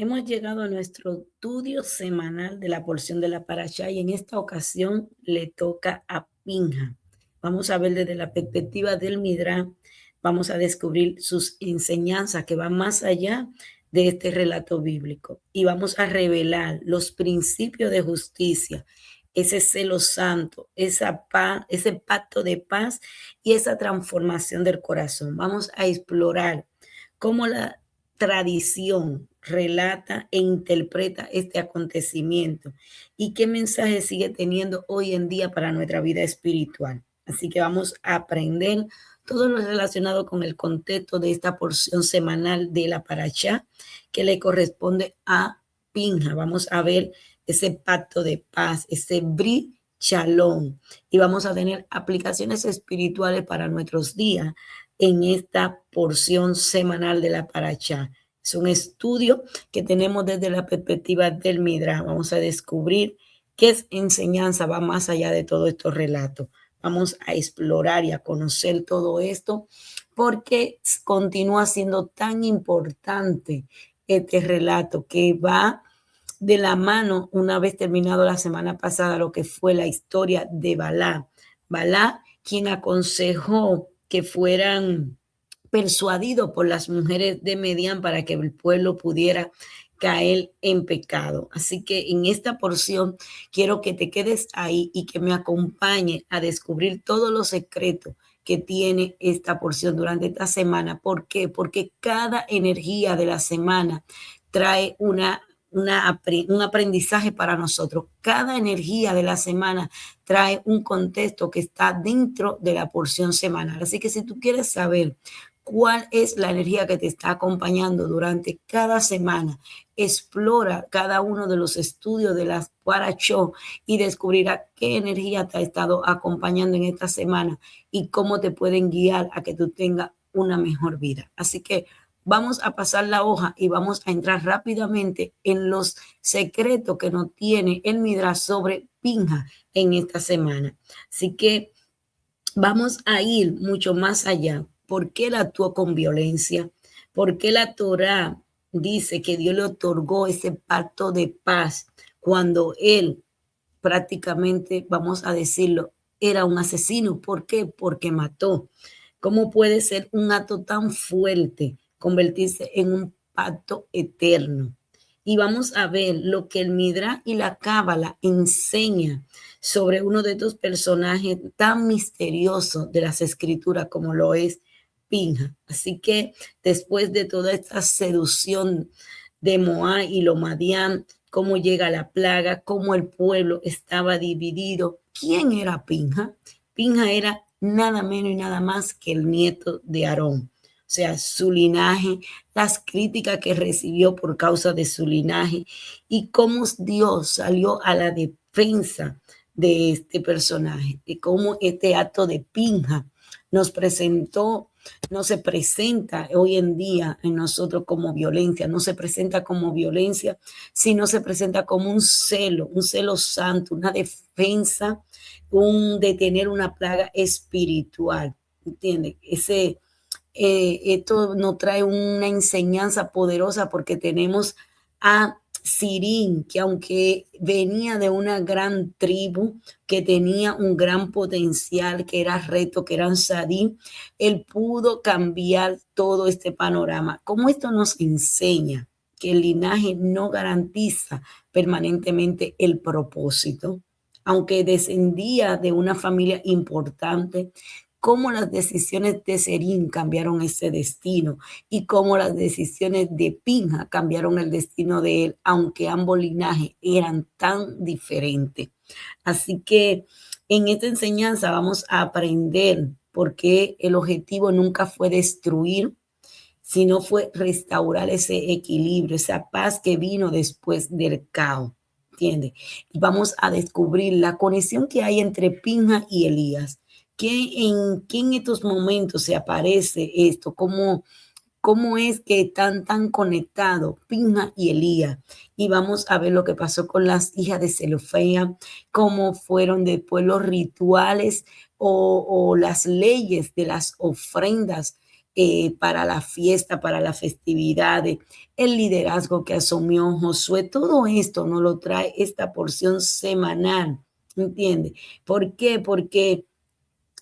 Hemos llegado a nuestro estudio semanal de la porción de la Parashá y en esta ocasión le toca a Pinja. Vamos a ver desde la perspectiva del Midrash, vamos a descubrir sus enseñanzas que van más allá de este relato bíblico y vamos a revelar los principios de justicia, ese celo santo, esa paz, ese pacto de paz y esa transformación del corazón. Vamos a explorar cómo la tradición relata e interpreta este acontecimiento y qué mensaje sigue teniendo hoy en día para nuestra vida espiritual. Así que vamos a aprender todo lo relacionado con el contexto de esta porción semanal de la Parashá que le corresponde a Pinja. Vamos a ver ese pacto de paz, ese Brit Shalom, y vamos a tener aplicaciones espirituales para nuestros días en esta porción semanal de la Parashá. Es un estudio que tenemos desde la perspectiva del Midrash. Vamos a descubrir qué es enseñanza, va más allá de todos estos relatos. Vamos a explorar y a conocer todo esto porque continúa siendo tan importante este relato que va de la mano, una vez terminado la semana pasada, lo que fue la historia de Balá. Balá, quien aconsejó que fueran persuadidos por las mujeres de Medián para que el pueblo pudiera caer en pecado. Así que en esta porción quiero que te quedes ahí y que me acompañe a descubrir todos los secretos que tiene esta porción durante esta semana. ¿Por qué? Porque cada energía de la semana trae un aprendizaje para nosotros. Cada energía de la semana trae un contexto que está dentro de la porción semanal. Así que si tú quieres saber cuál es la energía que te está acompañando durante cada semana, explora cada uno de los estudios de las Parashot y descubrirá qué energía te ha estado acompañando en esta semana y cómo te pueden guiar a que tú tengas una mejor vida. Así que vamos a pasar la hoja y vamos a entrar rápidamente en los secretos que nos tiene el Midrash sobre Pinja en esta semana. Así que vamos a ir mucho más allá. ¿Por qué él actuó con violencia? ¿Por qué la Torá dice que Dios le otorgó ese pacto de paz cuando él prácticamente, vamos a decirlo, era un asesino? ¿Por qué? Porque mató. ¿Cómo puede ser un acto tan fuerte convertirse en un pacto eterno? Y vamos a ver lo que el Midrash y la Cábala enseña sobre uno de estos personajes tan misteriosos de las escrituras como lo es Pinja. Así que después de toda esta seducción de Moab y lo Madián, cómo llega la plaga, cómo el pueblo estaba dividido. ¿Quién era Pinja? Pinja era nada menos y nada más que el nieto de Aarón. O sea, su linaje, las críticas que recibió por causa de su linaje y cómo Dios salió a la defensa de este personaje y cómo este acto de Pinja nos presentó, no se presenta hoy en día en nosotros como violencia, no se presenta como violencia, sino se presenta como un celo santo, una defensa, un detener una plaga espiritual, ¿entiendes? Esto nos trae una enseñanza poderosa porque tenemos a Sirín, que aunque venía de una gran tribu, que tenía un gran potencial, que era reto, que eran Sadí, él pudo cambiar todo este panorama. ¿Cómo esto nos enseña? Que el linaje no garantiza permanentemente el propósito. Aunque descendía de una familia importante, cómo las decisiones de Serín cambiaron ese destino y cómo las decisiones de Pinja cambiaron el destino de él, aunque ambos linajes eran tan diferentes. Así que en esta enseñanza vamos a aprender por qué el objetivo nunca fue destruir, sino fue restaurar ese equilibrio, esa paz que vino después del caos. ¿Entiendes? Y vamos a descubrir la conexión que hay entre Pinja y Elías. ¿Qué en estos momentos se aparece esto? ¿Cómo es que están tan conectados Pinja y Elías? Y vamos a ver lo que pasó con las hijas de Zelofea, cómo fueron después los rituales o las leyes de las ofrendas para la fiesta, para las festividades, el liderazgo que asumió Josué, todo esto nos lo trae esta porción semanal, ¿entiendes? ¿Por qué? Porque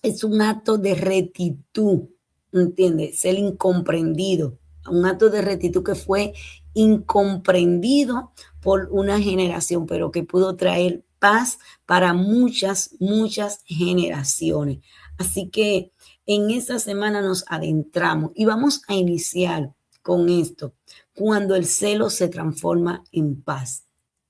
es un acto de rectitud, ¿entiendes? Ser incomprendido, un acto de rectitud que fue incomprendido por una generación, pero que pudo traer paz para muchas, muchas generaciones. Así que en esta semana nos adentramos y vamos a iniciar con esto, cuando el celo se transforma en paz.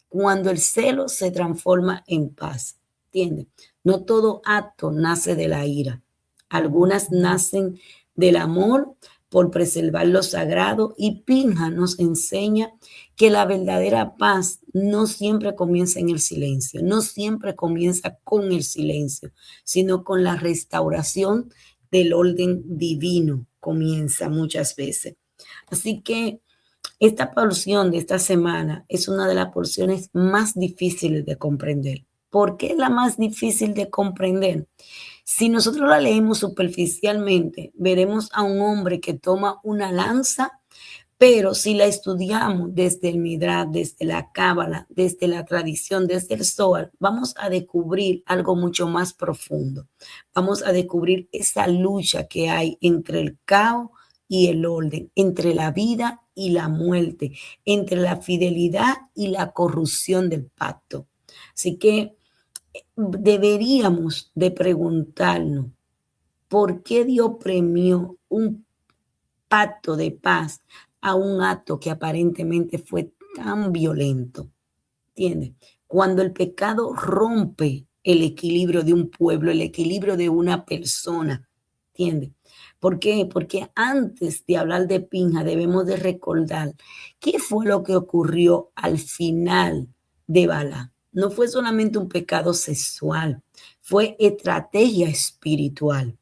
Cuando el celo se transforma en paz, ¿entiendes? No todo acto nace de la ira. Algunas nacen del amor por preservar lo sagrado, y Pinja nos enseña que la verdadera paz no siempre comienza en el silencio, no siempre comienza con el silencio, sino con la restauración del orden divino, comienza muchas veces. Así que esta porción de esta semana es una de las porciones más difíciles de comprender. ¿Por qué es la más difícil de comprender? Si nosotros la leemos superficialmente, veremos a un hombre que toma una lanza, pero si la estudiamos desde el Midrash, desde la Cábala, desde la tradición, desde el Zohar, vamos a descubrir algo mucho más profundo. Vamos a descubrir esa lucha que hay entre el caos y el orden, entre la vida y la muerte, entre la fidelidad y la corrupción del pacto. Así que deberíamos de preguntarnos por qué Dios premió un pacto de paz a un acto que aparentemente fue tan violento. ¿Entiendes? Cuando el pecado rompe el equilibrio de un pueblo, el equilibrio de una persona, ¿entiendes? ¿Por qué? Porque antes de hablar de Pinja debemos de recordar qué fue lo que ocurrió al final de Bala. No fue solamente un pecado sexual, fue estrategia espiritual.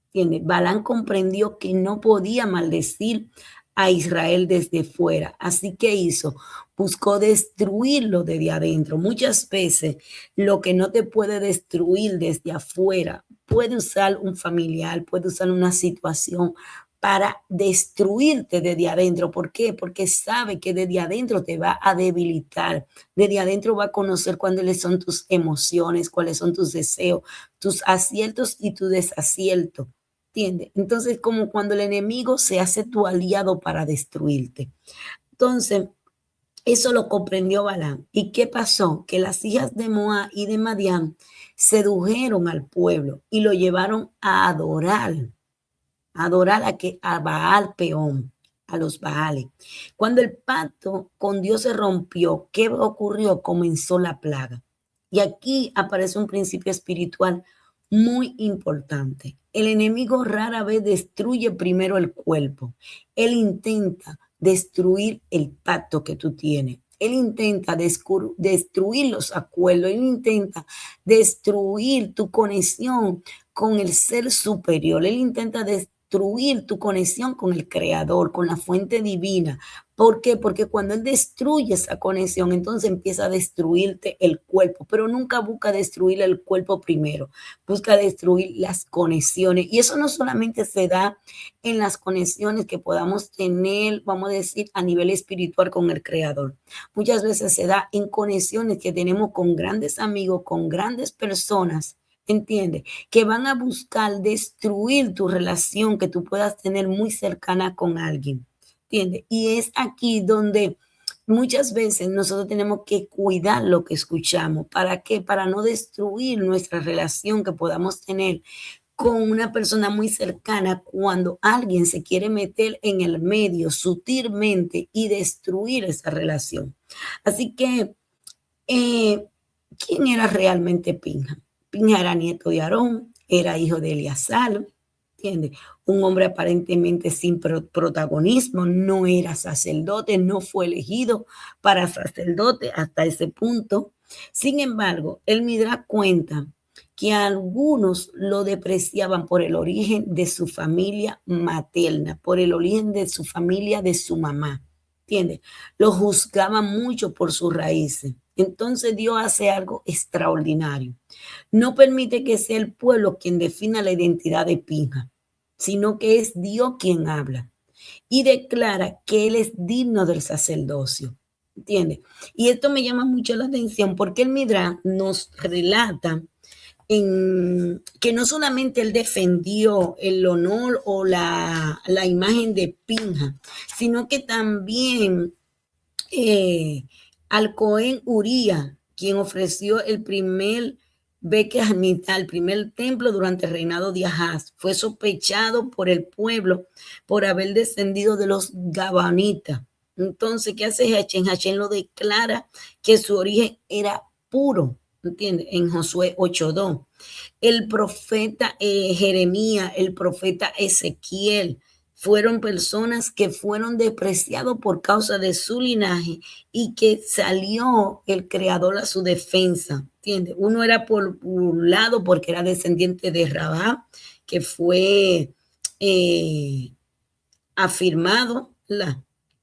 ¿Entiendes? Balán comprendió que no podía maldecir a Israel desde fuera. Así que hizo, buscó destruirlo desde adentro. Muchas veces lo que no te puede destruir desde afuera, puede usar un familiar, puede usar una situación para destruirte desde adentro. ¿Por qué? Porque sabe que desde adentro te va a debilitar. Desde adentro va a conocer cuáles son tus emociones, cuáles son tus deseos, tus aciertos y tu desacierto. ¿Entiendes? Entonces, como cuando el enemigo se hace tu aliado para destruirte. Entonces, eso lo comprendió Balaam. ¿Y qué pasó? Que las hijas de Moab y de Madián sedujeron al pueblo y lo llevaron a adorar a Baal Peón, a los Baales. Cuando el pacto con Dios se rompió, ¿qué ocurrió? Comenzó la plaga. Y aquí aparece un principio espiritual muy importante. El enemigo rara vez destruye primero el cuerpo. Él intenta destruir el pacto que tú tienes. Él intenta destruir los acuerdos. Él intenta destruir tu conexión con el ser superior. Él intenta destruir tu conexión con el creador, con la fuente divina. ¿Por qué? Porque cuando él destruye esa conexión, entonces empieza a destruirte el cuerpo, pero nunca busca destruir el cuerpo primero, busca destruir las conexiones. Y eso no solamente se da en las conexiones que podamos tener, vamos a decir, a nivel espiritual con el creador. Muchas veces se da en conexiones que tenemos con grandes amigos, con grandes personas, ¿entiendes? Que van a buscar destruir tu relación que tú puedas tener muy cercana con alguien. ¿Entiendes? Y es aquí donde muchas veces nosotros tenemos que cuidar lo que escuchamos. ¿Para qué? Para no destruir nuestra relación que podamos tener con una persona muy cercana cuando alguien se quiere meter en el medio sutilmente y destruir esa relación. Así que, ¿quién era realmente Pinja? Pinja era nieto de Aarón, era hijo de Eleazar, ¿entiendes? Un hombre aparentemente sin protagonismo, no era sacerdote, no fue elegido para sacerdote hasta ese punto. Sin embargo, el Midrash cuenta que algunos lo despreciaban por el origen de su familia materna, por el origen de su familia, de su mamá, ¿entiendes? Lo juzgaban mucho por sus raíces. Entonces Dios hace algo extraordinario. No permite que sea el pueblo quien defina la identidad de Pinja, sino que es Dios quien habla y declara que Él es digno del sacerdocio. ¿Entiendes? Y esto me llama mucho la atención porque el Midrash nos relata que no solamente él defendió el honor o la imagen de Pinja, sino que también eh, al Cohen Uría, quien ofreció el primer Beque Hamita, el primer templo durante el reinado de Ahaz, fue sospechado por el pueblo por haber descendido de los Gabanitas. Entonces, ¿qué hace Hachén? Hachén lo declara que su origen era puro, ¿entiendes? En Josué 8:2. El profeta Jeremías, el profeta Ezequiel, fueron personas que fueron despreciados por causa de su linaje y que salió el creador a su defensa, ¿entiendes? Uno era por un lado porque era descendiente de Rabá, que fue eh, afirmado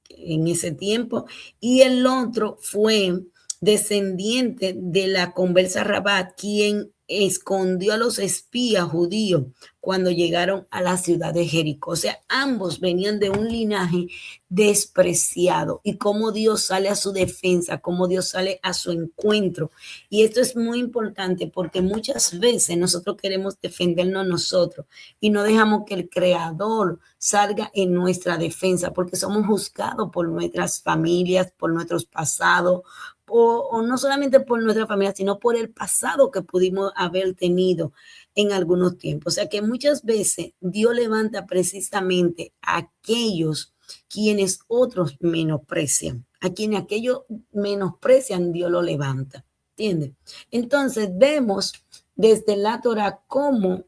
en ese tiempo, y el otro fue descendiente de la conversa Rabat, quien escondió a los espías judíos cuando llegaron a la ciudad de Jericó. O sea, ambos venían de un linaje despreciado y cómo Dios sale a su defensa, cómo Dios sale a su encuentro. Y esto es muy importante porque muchas veces nosotros queremos defendernos nosotros y no dejamos que el Creador salga en nuestra defensa porque somos juzgados por nuestras familias, por nuestros pasados, o no solamente por nuestra familia, sino por el pasado que pudimos haber tenido en algunos tiempos. O sea que muchas veces Dios levanta precisamente a aquellos quienes otros menosprecian. A quienes aquellos menosprecian, Dios lo levanta. ¿Entiendes? Entonces vemos desde la Torah cómo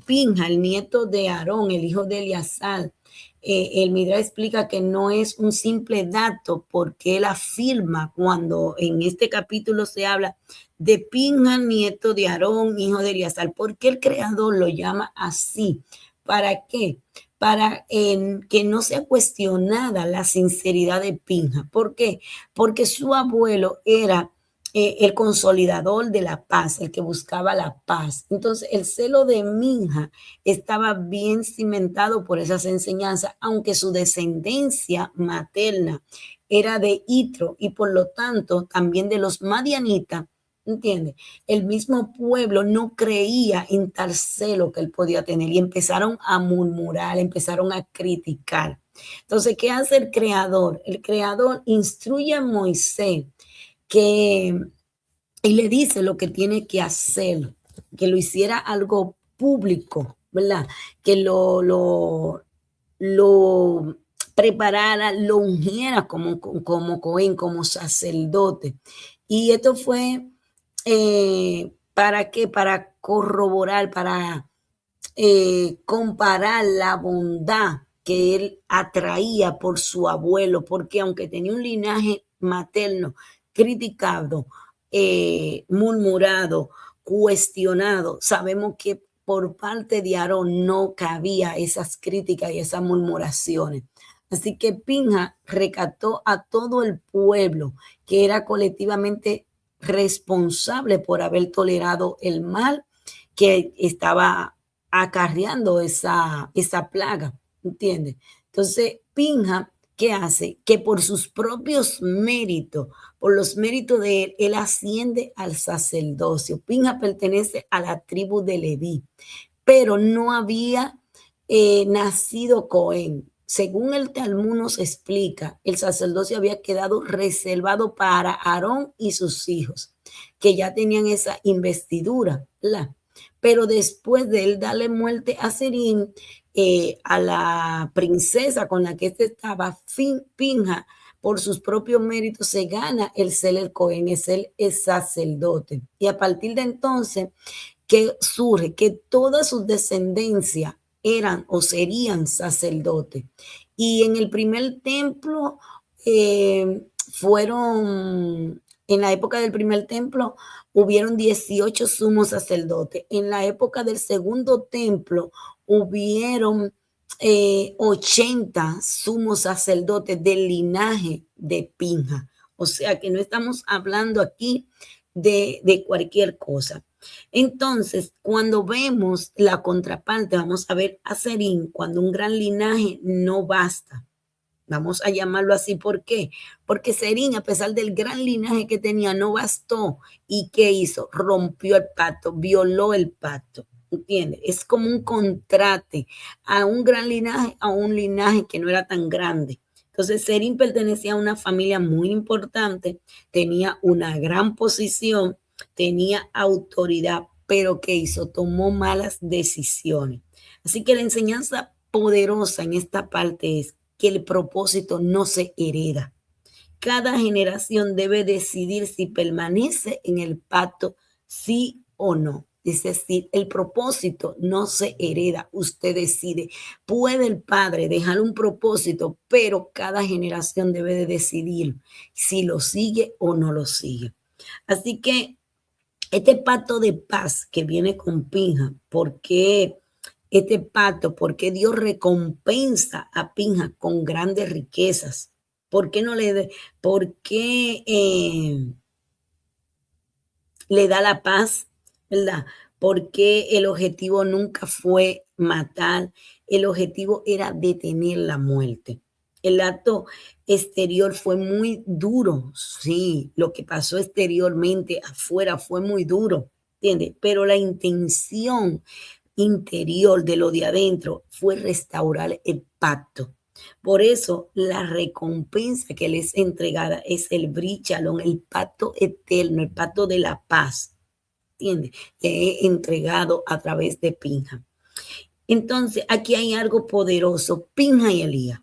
Pinja, el nieto de Aarón, el hijo de Eleazar, el Midrash explica que no es un simple dato porque él afirma cuando en este capítulo se habla de Pinja, nieto de Aarón, hijo de Eleazar, porque el creador lo llama así. ¿Para qué? Para que no sea cuestionada la sinceridad de Pinja. ¿Por qué? Porque su abuelo era el consolidador de la paz, el que buscaba la paz. Entonces, el celo de Minja estaba bien cimentado por esas enseñanzas, aunque su descendencia materna era de Itro y por lo tanto también de los madianitas. ¿Entiendes? El mismo pueblo no creía en tal celo que él podía tener y empezaron a murmurar, empezaron a criticar. Entonces, ¿qué hace el creador? El creador instruye a Moisés que, y le dice lo que tiene que hacer, que lo hiciera algo público, ¿verdad? Que lo preparara, lo ungiera como Cohen, como sacerdote. Y esto fue, ¿para qué? Para corroborar, para comparar la bondad que él atraía por su abuelo, porque aunque tenía un linaje materno criticado, murmurado, cuestionado, sabemos que por parte de Aarón no cabía esas críticas y esas murmuraciones. Así que Pinja recató a todo el pueblo que era colectivamente responsable por haber tolerado el mal que estaba acarreando esa plaga, ¿entiendes? Entonces, Pinja, ¿qué hace? Que por sus propios méritos, por los méritos de él, él asciende al sacerdocio. Pinja pertenece a la tribu de Leví, pero no había nacido Cohen. Según el Talmud nos explica, el sacerdocio había quedado reservado para Aarón y sus hijos, que ya tenían esa investidura, ¿verdad? Pero después de él darle muerte a Serín, a la princesa con la que este estaba, Pinja, por sus propios méritos, se gana el ser el Cohen, es el sacerdote. Y a partir de entonces, ¿qué surge? Que toda su descendencia eran o serían sacerdotes. Y en el primer templo fueron, en la época del primer templo, hubieron 18 sumos sacerdotes. En la época del segundo templo hubieron 80 sumos sacerdotes del linaje de Pinja. O sea que no estamos hablando aquí de cualquier cosa. Entonces, cuando vemos la contraparte, vamos a ver a Serín, cuando un gran linaje no basta. Vamos a llamarlo así, ¿por qué? Porque Serín, a pesar del gran linaje que tenía, no bastó. ¿Y qué hizo? Rompió el pacto, violó el pacto. ¿Entiendes? Es como un contraste a un gran linaje, a un linaje que no era tan grande. Entonces, Serín pertenecía a una familia muy importante, tenía una gran posición, tenía autoridad, pero ¿qué hizo? Tomó malas decisiones. Así que la enseñanza poderosa en esta parte es que el propósito no se hereda. Cada generación debe decidir si permanece en el pacto, sí o no. Es decir, el propósito no se hereda, usted decide. Puede el padre dejar un propósito, pero cada generación debe de decidir si lo sigue o no lo sigue. Así que este pacto de paz que viene con Pinja, ¿por qué este pacto? ¿Por qué Dios recompensa a Pinja con grandes riquezas? ¿Por qué no le, por qué le da la paz, verdad? Porque el objetivo nunca fue matar, el objetivo era detener la muerte. El acto exterior fue muy duro, sí, lo que pasó exteriormente afuera fue muy duro, ¿entiendes? Pero la intención interior de lo de adentro fue restaurar el pacto. Por eso la recompensa que les es entregada es el brichalón, el pacto eterno, el pacto de la paz. ¿Entiendes? Le he entregado a través de Pinja. Entonces, aquí hay algo poderoso, Pinja y Elías.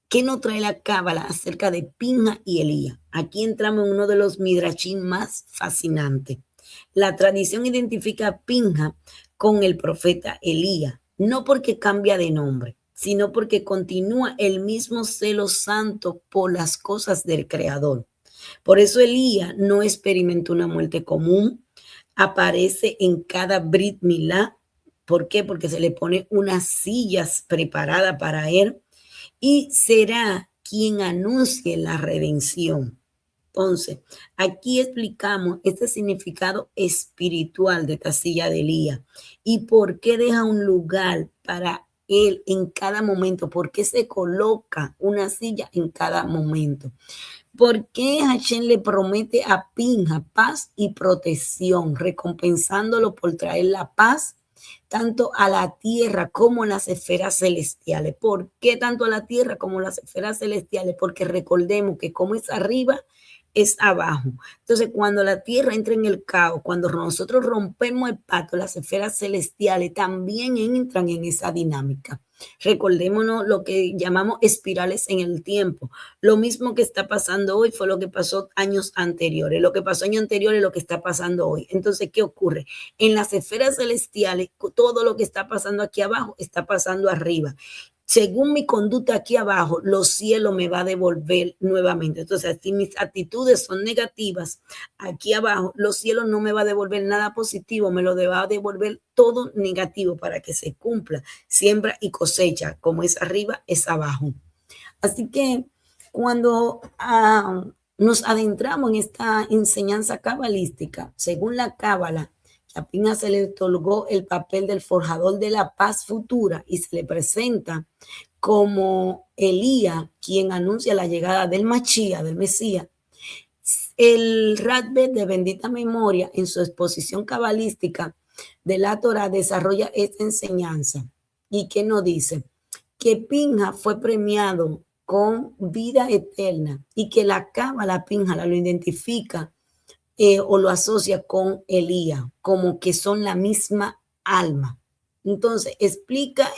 ¿Qué nos trae la cábala acerca de Pinja y Elías? Aquí entramos en uno de los midrashim más fascinantes. La tradición identifica a Pinja con el profeta Elías, no porque cambia de nombre, sino porque continúa el mismo celo santo por las cosas del Creador. Por eso Elías no experimentó una muerte común, aparece en cada Brit Milá. ¿Por qué? Porque se le pone unas sillas preparadas para él y será quien anuncie la redención. Entonces, aquí explicamos este significado espiritual de esta silla de Elías y por qué deja un lugar para él en cada momento, por qué se coloca una silla en cada momento. ¿Por qué Hashem le promete a Pinja paz y protección, recompensándolo por traer la paz tanto a la tierra como a las esferas celestiales? ¿Por qué tanto a la tierra como a las esferas celestiales? Porque recordemos que como es arriba, es abajo. Entonces, cuando la tierra entra en el caos, cuando nosotros rompemos el pacto, las esferas celestiales también entran en esa dinámica. Recordémonos lo que llamamos espirales en el tiempo. Lo mismo que está pasando hoy fue lo que pasó años anteriores. Lo que pasó años anteriores es lo que está pasando hoy. Entonces, ¿qué ocurre? En las esferas celestiales, todo lo que está pasando aquí abajo está pasando arriba. Según mi conducta aquí abajo, los cielos me va a devolver nuevamente. Entonces, si mis actitudes son negativas, aquí abajo, los cielos no me va a devolver nada positivo, me lo va a devolver todo negativo para que se cumpla. Siembra y cosecha, como es arriba, es abajo. Así que cuando nos adentramos en esta enseñanza cabalística, según la cábala, a Pinja se le otorgó el papel del forjador de la paz futura y se le presenta como Elías, quien anuncia la llegada del Machía, del Mesías. El Radbe de bendita memoria, en su exposición cabalística de la Torah, desarrolla esta enseñanza. ¿Y qué nos dice? Que Pinja fue premiado con vida eterna y que la cábala Pinja lo identifica o lo asocia con Elías, como que son la misma alma. Entonces, explica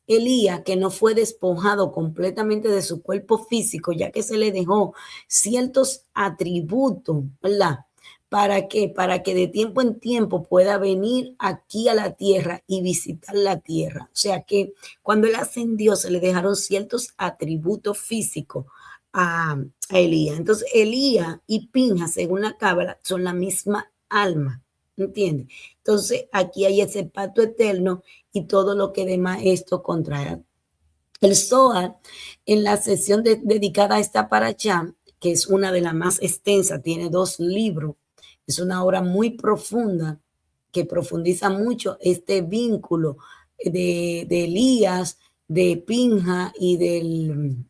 Elías que no fue despojado completamente de su cuerpo físico, ya que se le dejó ciertos atributos, ¿verdad? ¿Para qué? Para que de tiempo en tiempo pueda venir aquí a la tierra y visitar la tierra. O sea que cuando él ascendió se le dejaron ciertos atributos físicos a Elías. Entonces, Elías y Pinja, según la cábala, son la misma alma. ¿Entiendes? Entonces, aquí hay ese pacto eterno y todo lo que demás esto contrae. El Zohar, en la sesión dedicada a esta paracha, que es una de las más extensas, tiene 2 libros, Es una obra muy profunda que profundiza mucho este vínculo de Elías, de Pinja y del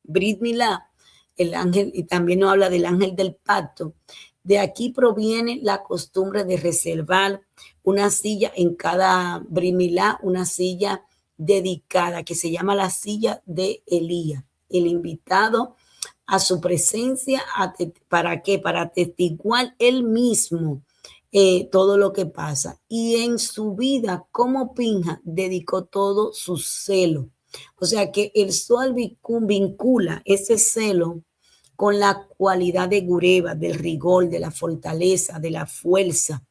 Brit Milá, el ángel, y también nos habla del ángel del pacto. De aquí proviene la costumbre de reservar una silla en cada Brit Milá, una silla dedicada que se llama la silla de Elías. El invitado a su presencia, ¿para qué? Para atestiguar él mismo todo lo que pasa. Y en su vida como Pinja dedicó todo su celo. O sea que el sol vincula ese celo con la cualidad de Gureva, del rigor, de la fortaleza, de la fuerza,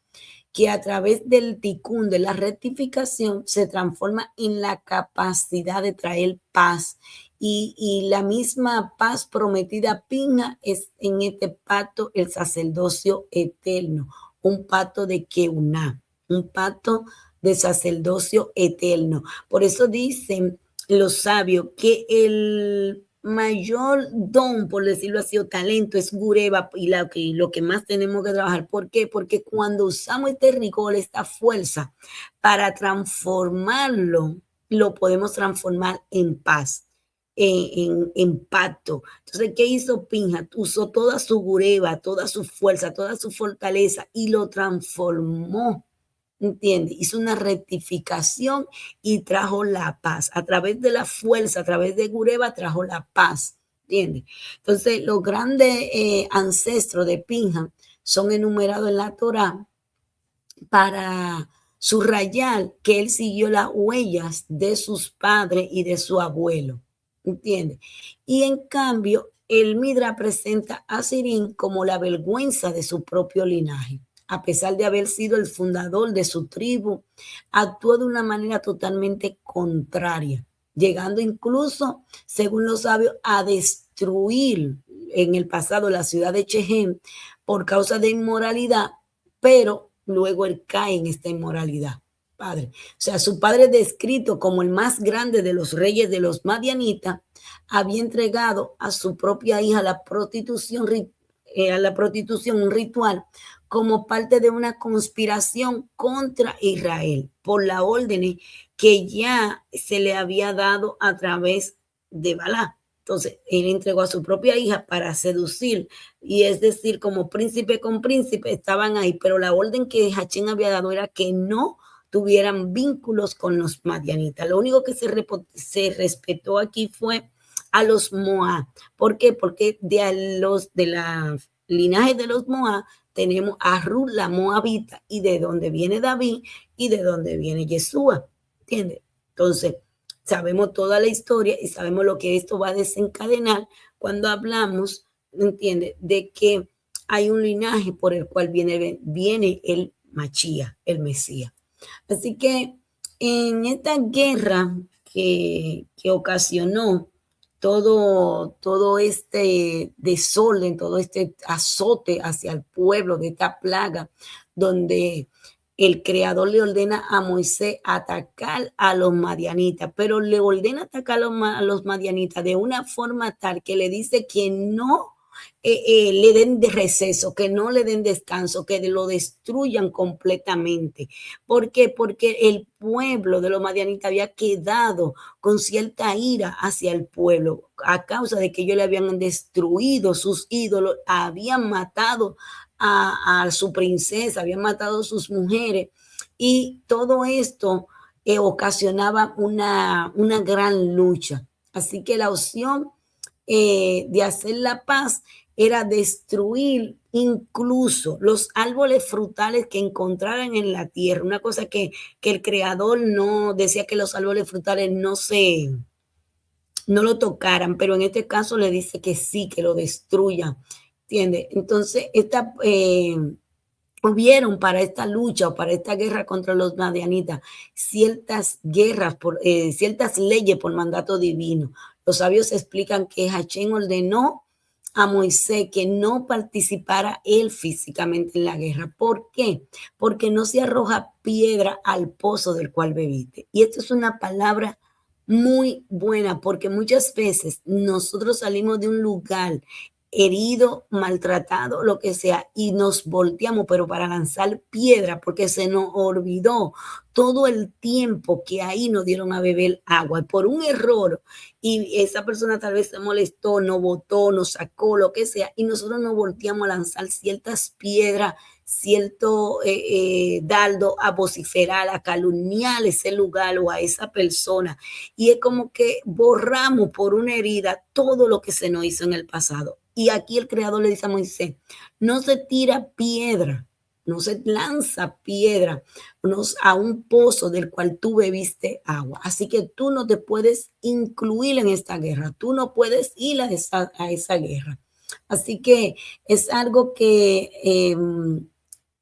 que a través del ticún, de la rectificación, se transforma en la capacidad de traer paz. Y la misma paz prometida a Pinja es en este pacto el sacerdocio eterno, un pacto de Keuná, un pacto de sacerdocio eterno. Por eso dicen los sabios que el mayor don, por decirlo así, o talento es Gureva y lo que más tenemos que trabajar. ¿Por qué? Porque cuando usamos este rigor, esta fuerza, para transformarlo, lo podemos transformar en paz, en pacto. Entonces, ¿qué hizo Pinja? Usó toda su Gureva, toda su fuerza, toda su fortaleza y lo transformó. ¿Entiendes? Hizo una rectificación y trajo la paz. A través de la fuerza, a través de Gureva, trajo la paz. ¿Entiendes? Entonces, los grandes ancestros de Pinja son enumerados en la Torá para subrayar que él siguió las huellas de sus padres y de su abuelo. ¿Entiendes? Y en cambio, el Midra presenta a Sirín como la vergüenza de su propio linaje. A pesar de haber sido el fundador de su tribu, actuó de una manera totalmente contraria, llegando incluso, según los sabios, a destruir en el pasado la ciudad de Chem por causa de inmoralidad, pero luego él cae en esta inmoralidad. Padre. O sea, su padre descrito como el más grande de los reyes de los madianitas, había entregado a su propia hija a la prostitución, un ritual, como parte de una conspiración contra Israel, por la orden que ya se le había dado a través de Balá. Entonces, él entregó a su propia hija para seducir, y es decir, como príncipe con príncipe estaban ahí, pero la orden que Hachén había dado era que no tuvieran vínculos con los madianitas. Lo único que se respetó aquí fue a los Moab. ¿Por qué? Porque de la linaje de los Moab tenemos a Ruth la Moabita, y de donde viene David y de donde viene Yeshua. ¿Entiendes? Entonces, sabemos toda la historia y sabemos lo que esto va a desencadenar cuando hablamos, ¿entiendes? De que hay un linaje por el cual viene el Machía, el Mesías. Así que en esta guerra que ocasionó todo este desorden, todo este azote hacia el pueblo de esta plaga, donde el creador le ordena a Moisés atacar a los madianitas, pero le ordena atacar a los madianitas de una forma tal que le dice que no le den de receso, que no le den descanso, que lo destruyan completamente. ¿Por qué? Porque el pueblo de los madianitas había quedado con cierta ira hacia el pueblo a causa de que ellos le habían destruido sus ídolos, habían matado a su princesa, habían matado a sus mujeres, y todo esto ocasionaba una gran lucha. Así que la opción de hacer la paz era destruir incluso los árboles frutales que encontraran en la tierra. Una cosa que el creador no decía, que los árboles frutales no lo tocaran, pero en este caso le dice que sí, que lo destruyan. ¿Entiendes? Entonces, hubieron para esta lucha o para esta guerra contra los madianitas ciertas ciertas leyes por mandato divino. Los sabios explican que Hachén ordenó a Moisés que no participara él físicamente en la guerra. ¿Por qué? Porque no se arroja piedra al pozo del cual bebiste. Y esto es una palabra muy buena, porque muchas veces nosotros salimos de un lugar herido, maltratado, lo que sea, y nos volteamos, pero para lanzar piedra, porque se nos olvidó todo el tiempo que ahí nos dieron a beber agua. Y por un error, y esa persona tal vez se molestó, nos botó, nos sacó, lo que sea, y nosotros nos volteamos a lanzar ciertas piedras, cierto dardo, a vociferar, a calumniar ese lugar o a esa persona. Y es como que borramos por una herida todo lo que se nos hizo en el pasado. Y aquí el Creador le dice a Moisés, no se tira piedra, no se lanza piedra a un pozo del cual tú bebiste agua. Así que tú no te puedes incluir en esta guerra, tú no puedes ir a esa guerra. Así que es algo que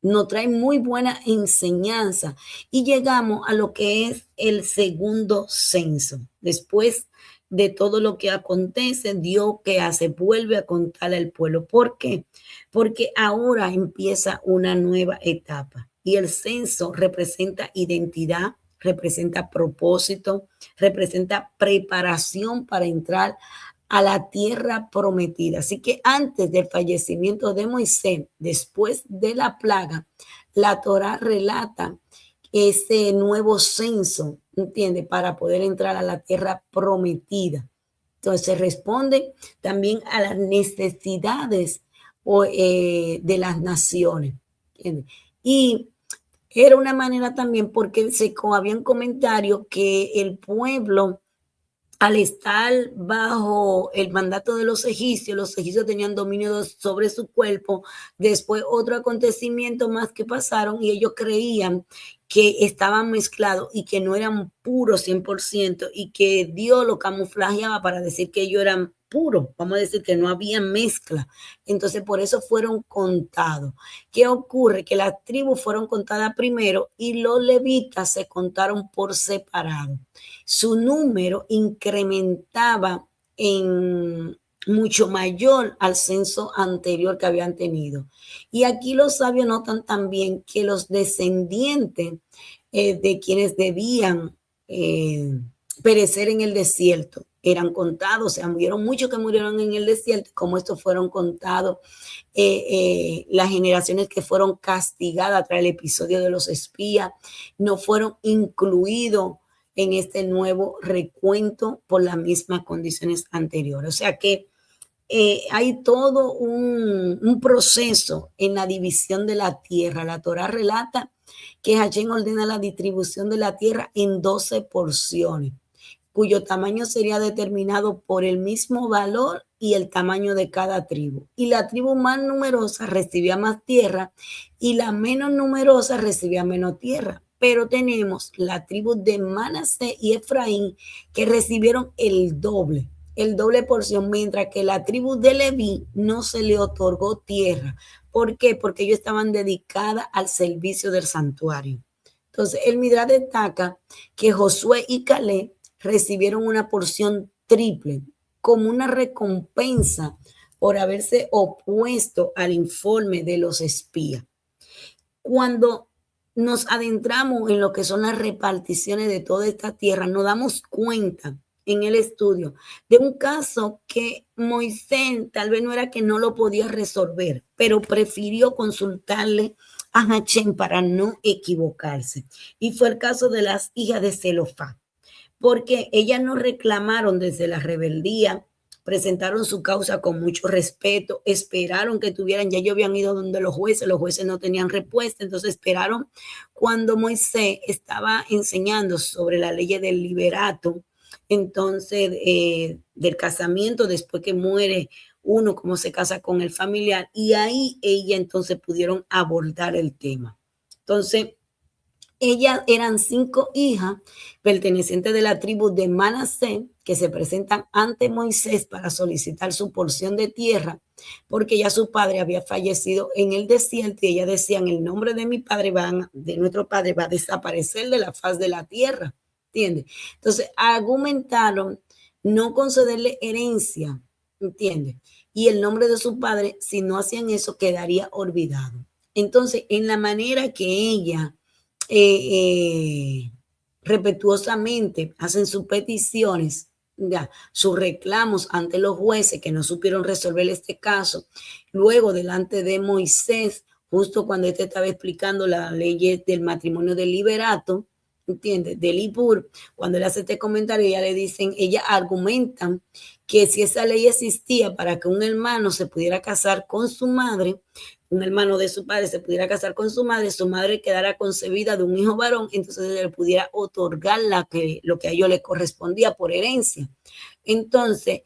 nos trae muy buena enseñanza y llegamos a lo que es el segundo censo. Después de todo lo que acontece, Dios que hace, vuelve a contarle al pueblo. ¿Por qué? Porque ahora empieza una nueva etapa y el censo representa identidad, representa propósito, representa preparación para entrar a la tierra prometida. Así que antes del fallecimiento de Moisés, después de la plaga, la Torá relata ese nuevo censo, ¿entiende? Para poder entrar a la tierra prometida. Entonces se responde también a las necesidades de las naciones. ¿Entiende? Y era una manera también porque habían comentarios que el pueblo al estar bajo el mandato de los egipcios tenían dominio sobre su cuerpo. Después otro acontecimiento más que pasaron y ellos creían que estaban mezclados y que no eran puros 100% y que Dios lo camuflajeaba para decir que ellos eran puros. Vamos a decir que no había mezcla. Entonces por eso fueron contados. ¿Qué ocurre? Que las tribus fueron contadas primero y los levitas se contaron por separado. Su número incrementaba en mucho mayor al censo anterior que habían tenido. Y aquí los sabios notan también que los descendientes de quienes debían perecer en el desierto eran contados, o sea, murieron muchos que murieron en el desierto, como estos fueron contados, las generaciones que fueron castigadas tras el episodio de los espías, no fueron incluidos en este nuevo recuento por las mismas condiciones anteriores. O sea que hay todo un proceso en la división de la tierra. La Torá relata que Hashem ordena la distribución de la tierra en 12 porciones, cuyo tamaño sería determinado por el mismo valor y el tamaño de cada tribu. Y la tribu más numerosa recibía más tierra y la menos numerosa recibía menos tierra. Pero tenemos la tribu de Manasés y Efraín que recibieron el doble porción, mientras que la tribu de Leví no se le otorgó tierra. ¿Por qué? Porque ellos estaban dedicadas al servicio del santuario. Entonces, el Midrash destaca que Josué y Caleb recibieron una porción triple como una recompensa por haberse opuesto al informe de los espías. Cuando nos adentramos en lo que son las reparticiones de toda esta tierra, nos damos cuenta en el estudio de un caso que Moisés tal vez no era que no lo podía resolver, pero prefirió consultarle a Hashem para no equivocarse. Y fue el caso de las hijas de Zelofá, porque ellas no reclamaron desde la rebeldía, presentaron su causa con mucho respeto, esperaron que tuvieran, ya ellos habían ido donde los jueces no tenían respuesta, entonces esperaron cuando Moisés estaba enseñando sobre la ley del liberato, entonces del casamiento, después que muere uno, cómo se casa con el familiar, y ahí ella entonces pudieron abordar el tema. Entonces, ellas eran 5 hijas pertenecientes de la tribu de Manasés que se presentan ante Moisés para solicitar su porción de tierra, porque ya su padre había fallecido en el desierto y ellas decían, el nombre de mi padre de nuestro padre va a desaparecer de la faz de la tierra, ¿entiendes? Entonces argumentaron no concederle herencia, ¿entiendes? Y el nombre de su padre, si no hacían eso, quedaría olvidado. Entonces, en la manera que ella respetuosamente hacen sus peticiones, ya, sus reclamos ante los jueces que no supieron resolver este caso. Luego, delante de Moisés, justo cuando este estaba explicando la ley del matrimonio del liberato, ¿entiendes? Del Ipur, cuando él hace este comentario, ella argumentan que si esa ley existía para que un hermano se pudiera casar con su madre, un hermano de su padre se pudiera casar con su madre quedara concebida de un hijo varón, entonces le pudiera otorgar lo que a ellos le correspondía por herencia. Entonces,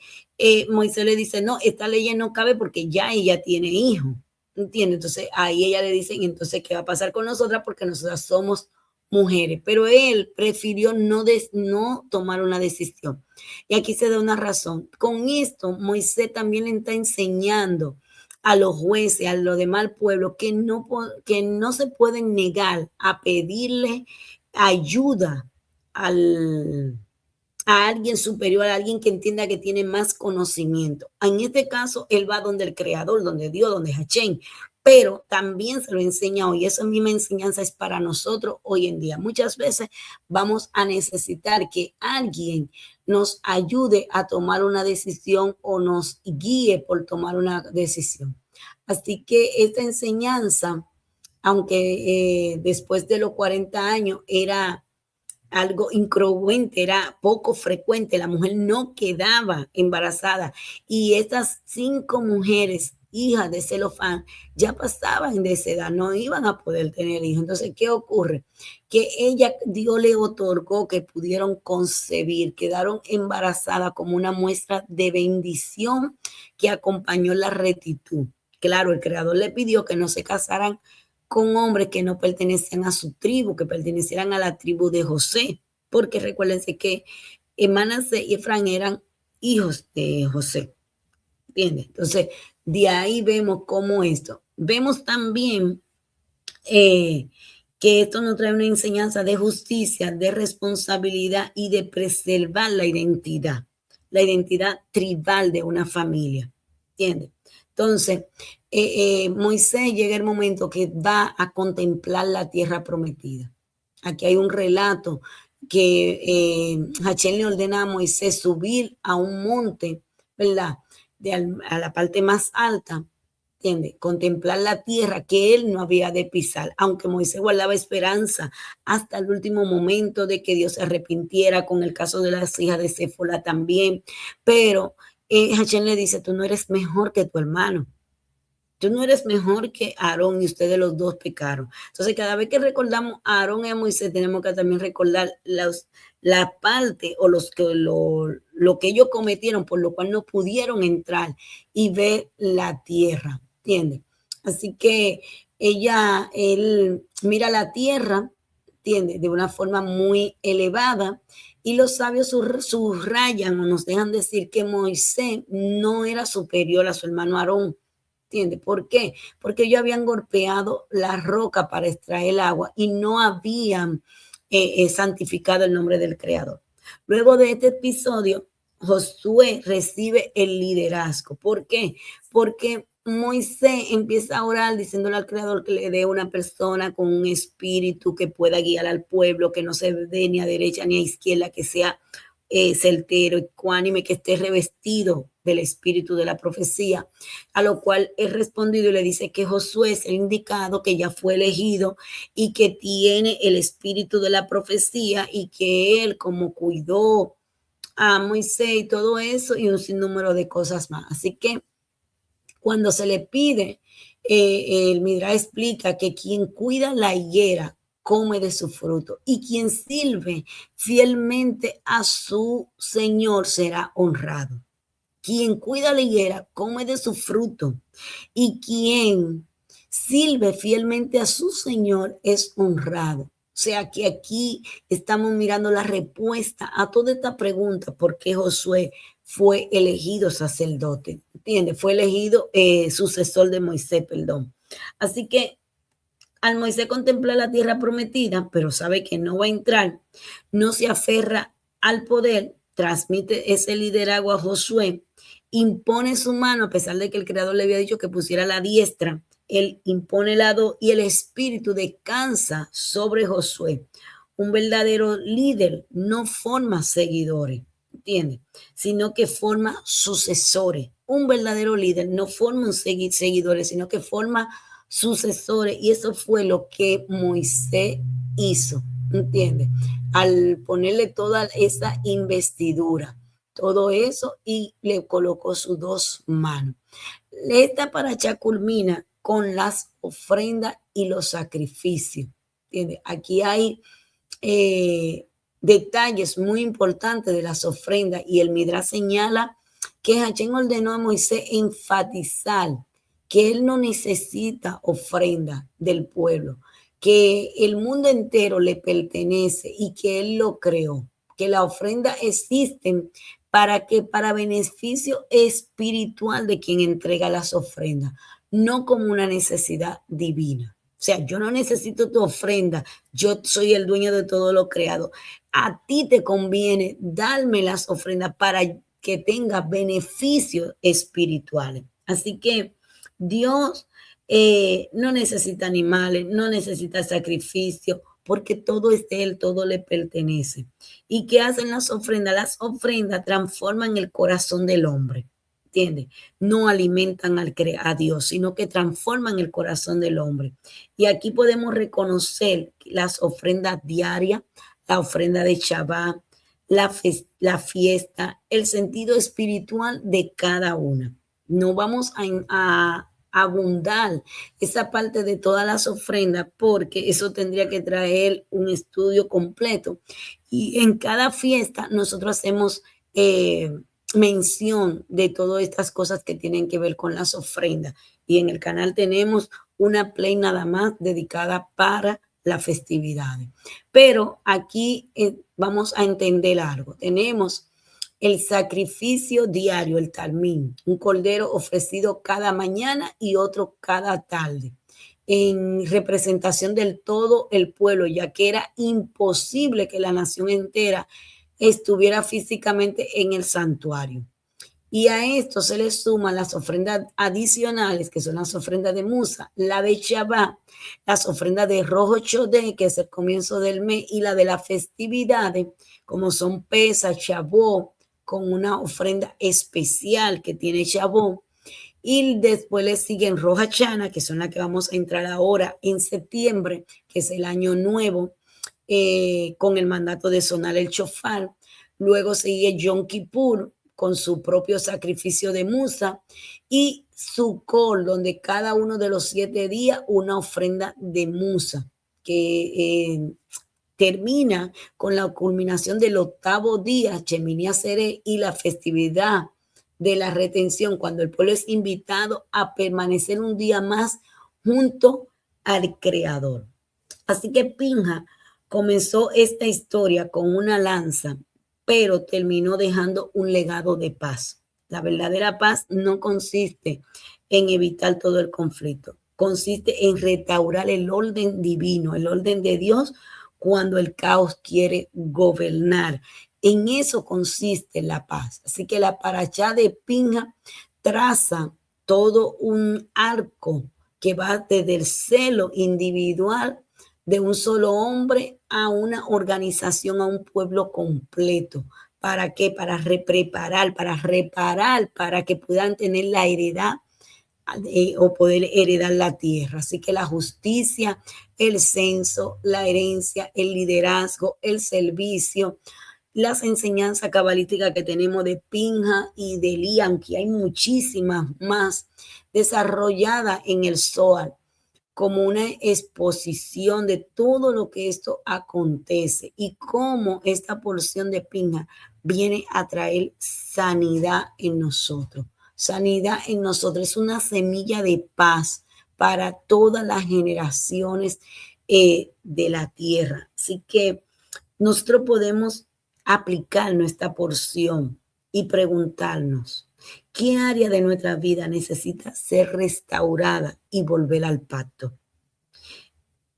Moisés le dice, no, esta ley no cabe porque ya ella tiene hijo, ¿entiendes? Entonces, ahí ella le dice, entonces, ¿qué va a pasar con nosotras? Porque nosotras somos mujeres, pero él prefirió no tomar una decisión. Y aquí se da una razón. Con esto, Moisés también le está enseñando a los jueces, a lo demás pueblo, que no se pueden negar a pedirle ayuda al, a alguien superior, a alguien que entienda que tiene más conocimiento. En este caso, él va donde el creador, donde Dios, donde Hachén, pero también se lo enseña hoy. Esa misma enseñanza es para nosotros hoy en día. Muchas veces vamos a necesitar que alguien nos ayude a tomar una decisión o nos guíe por tomar una decisión. Así que esta enseñanza, aunque después de los 40 años era algo incongruente, era poco frecuente, la mujer no quedaba embarazada y estas 5 mujeres hijas de Zelofán ya pasaban de esa edad, no iban a poder tener hijos. Entonces, ¿qué ocurre? Que Dios le otorgó que pudieron concebir, quedaron embarazadas como una muestra de bendición que acompañó la rectitud. Claro, el Creador le pidió que no se casaran con hombres que no pertenecían a su tribu, que pertenecieran a la tribu de José, porque recuérdense que Manasés y Efraín eran hijos de José, ¿entiendes? Entonces, de ahí vemos cómo esto. Vemos también que esto nos trae una enseñanza de justicia, de responsabilidad y de preservar la identidad tribal de una familia, ¿entiendes? Entonces, Moisés llega el momento que va a contemplar la tierra prometida. Aquí hay un relato que Hachel le ordena a Moisés subir a un monte, ¿verdad? A la parte más alta, ¿entiendes? Contemplar la tierra que él no había de pisar, aunque Moisés guardaba esperanza hasta el último momento de que Dios se arrepintiera, con el caso de las hijas de Séfola también, pero Hachel le dice, tú no eres mejor que tu hermano. Tú no eres mejor que Aarón y ustedes los dos pecaron. Entonces, cada vez que recordamos a Aarón y a Moisés, tenemos que también recordar la parte o lo que ellos cometieron, por lo cual no pudieron entrar y ver la tierra, ¿entiendes? Así que él mira la tierra, ¿entiendes? De una forma muy elevada y los sabios subrayan o nos dejan decir que Moisés no era superior a su hermano Aarón. ¿Entiendes? ¿Por qué? Porque ellos habían golpeado la roca para extraer el agua y no habían santificado el nombre del Creador. Luego de este episodio, Josué recibe el liderazgo. ¿Por qué? Porque Moisés empieza a orar diciéndole al Creador que le dé una persona con un espíritu que pueda guiar al pueblo, que no se dé ni a derecha ni a izquierda, que sea certero, ecuánime, que esté revestido del espíritu de la profecía, a lo cual él respondido y le dice que Josué es el indicado, que ya fue elegido y que tiene el espíritu de la profecía y que él como cuidó a Moisés y todo eso y un sinnúmero de cosas más. Así que cuando se le pide, el Midrash explica que quien cuida la higuera come de su fruto y quien sirve fielmente a su Señor será honrado. Quien cuida la higuera come de su fruto y quien sirve fielmente a su Señor es honrado. O sea que aquí estamos mirando la respuesta a toda esta pregunta, ¿por qué Josué fue elegido sacerdote? ¿Entiendes? Fue elegido sucesor de Moisés, perdón. Así que al Moisés contemplar la tierra prometida, pero sabe que no va a entrar, no se aferra al poder, transmite ese liderazgo a Josué, impone su mano, a pesar de que el Creador le había dicho que pusiera la diestra, él impone el lado y el espíritu descansa sobre Josué. Un verdadero líder no forma seguidores, ¿entiendes? Sino que forma sucesores. Un verdadero líder no forma seguidores, sino que forma sucesores. Y eso fue lo que Moisés hizo, ¿entiendes? Al ponerle toda esa investidura, todo eso, y le colocó sus dos manos. Esta paracha culmina con las ofrendas y los sacrificios. ¿Entiendes? Aquí hay detalles muy importantes de las ofrendas y el Midrash señala que Hashem ordenó a Moisés enfatizar que él no necesita ofrenda del pueblo, que el mundo entero le pertenece y que él lo creó, que la ofrenda existen para beneficio espiritual de quien entrega las ofrendas, no como una necesidad divina. O sea, yo no necesito tu ofrenda, yo soy el dueño de todo lo creado. A ti te conviene darme las ofrendas para que tengas beneficios espirituales. Así que Dios no necesita animales, no necesita sacrificio, porque todo es de Él, todo le pertenece. ¿Y qué hacen las ofrendas? Las ofrendas transforman el corazón del hombre, ¿entiendes? No alimentan a Dios, sino que transforman el corazón del hombre. Y aquí podemos reconocer las ofrendas diarias, la ofrenda de Shabbat, la fiesta, el sentido espiritual de cada una. No vamos a abundar esa parte de todas las ofrendas porque eso tendría que traer un estudio completo. Y en cada fiesta nosotros hacemos mención de todas estas cosas que tienen que ver con las ofrendas. Y en el canal tenemos una play nada más dedicada para las festividades. Pero aquí vamos a entender algo. Tenemos el sacrificio diario, el talmín, un cordero ofrecido cada mañana y otro cada tarde, en representación del todo el pueblo, ya que era imposible que la nación entera estuviera físicamente en el santuario. Y a esto se le suman las ofrendas adicionales, que son las ofrendas de Musa, la de Shabbat, las ofrendas de Rojo Chodé, que es el comienzo del mes, y la de las festividades, como son Pesa, Shavuot, con una ofrenda especial que tiene Shavuot. Y después le siguen Rosh Hashanah, que son las que vamos a entrar ahora en septiembre, que es el año nuevo, con el mandato de sonar el shofar. Luego sigue Yom Kippur, con su propio sacrificio de Musa, y Sukkot, donde cada uno de los 7 días una ofrenda de Musa, que termina con la culminación del 8º día, Shemini Atzeret, y la festividad de la retención, cuando el pueblo es invitado a permanecer un día más junto al Creador. Así que Pinja comenzó esta historia con una lanza, pero terminó dejando un legado de paz. La verdadera paz no consiste en evitar todo el conflicto, consiste en restaurar el orden divino, el orden de Dios cuando el caos quiere gobernar. En eso consiste la paz. Así que la parashá de Pinja traza todo un arco que va desde el celo individual de un solo hombre a una organización, a un pueblo completo. ¿Para qué? Para reparar, para que puedan tener la heredad o poder heredar la tierra. Así que la justicia, el censo, la herencia, el liderazgo, el servicio, las enseñanzas cabalísticas que tenemos de Pinja y de Liam, que hay muchísimas más desarrolladas en el Zohar, como una exposición de todo lo que esto acontece y cómo esta porción de Pinja viene a traer sanidad en nosotros. Sanidad en nosotros es una semilla de paz para todas las generaciones de la tierra. Así que nosotros podemos aplicar nuestra porción y preguntarnos, ¿qué área de nuestra vida necesita ser restaurada y volver al pacto?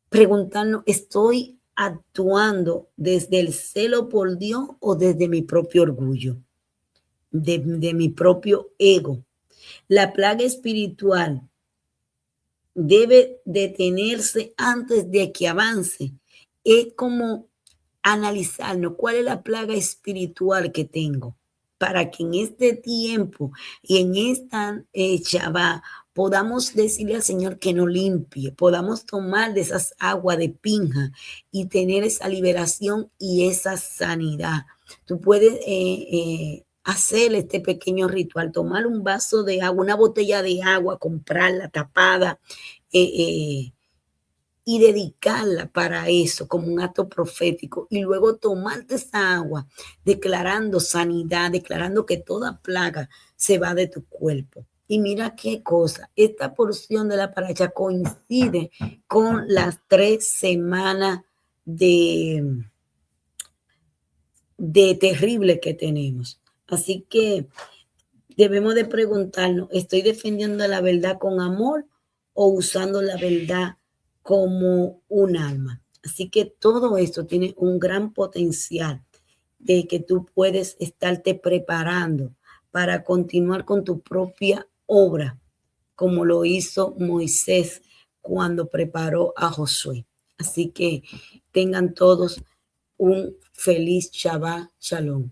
Preguntarnos, ¿estoy actuando desde el celo por Dios o desde mi propio orgullo, de mi propio ego? La plaga espiritual debe detenerse antes de que avance. Es como analizarnos cuál es la plaga espiritual que tengo. para que en este tiempo y en esta Shabbat podamos decirle al Señor que nos limpie, podamos tomar de esas aguas de Pinja y tener esa liberación y esa sanidad. Tú puedes hacer este pequeño ritual, tomar un vaso de agua, una botella de agua, comprarla tapada, eh, eh, y dedicarla para eso como un acto profético y luego tomarte esa agua declarando sanidad, declarando que toda plaga se va de tu cuerpo. Y mira qué cosa, esta porción de la paracha coincide con las 3 semanas de, de terrible que tenemos. Así que debemos de preguntarnos, ¿estoy defendiendo la verdad con amor o usando la verdad como un arma? Así que todo esto tiene un gran potencial de que tú puedes estarte preparando para continuar con tu propia obra, como lo hizo Moisés cuando preparó a Josué. Así que tengan todos un feliz Shabbat Shalom.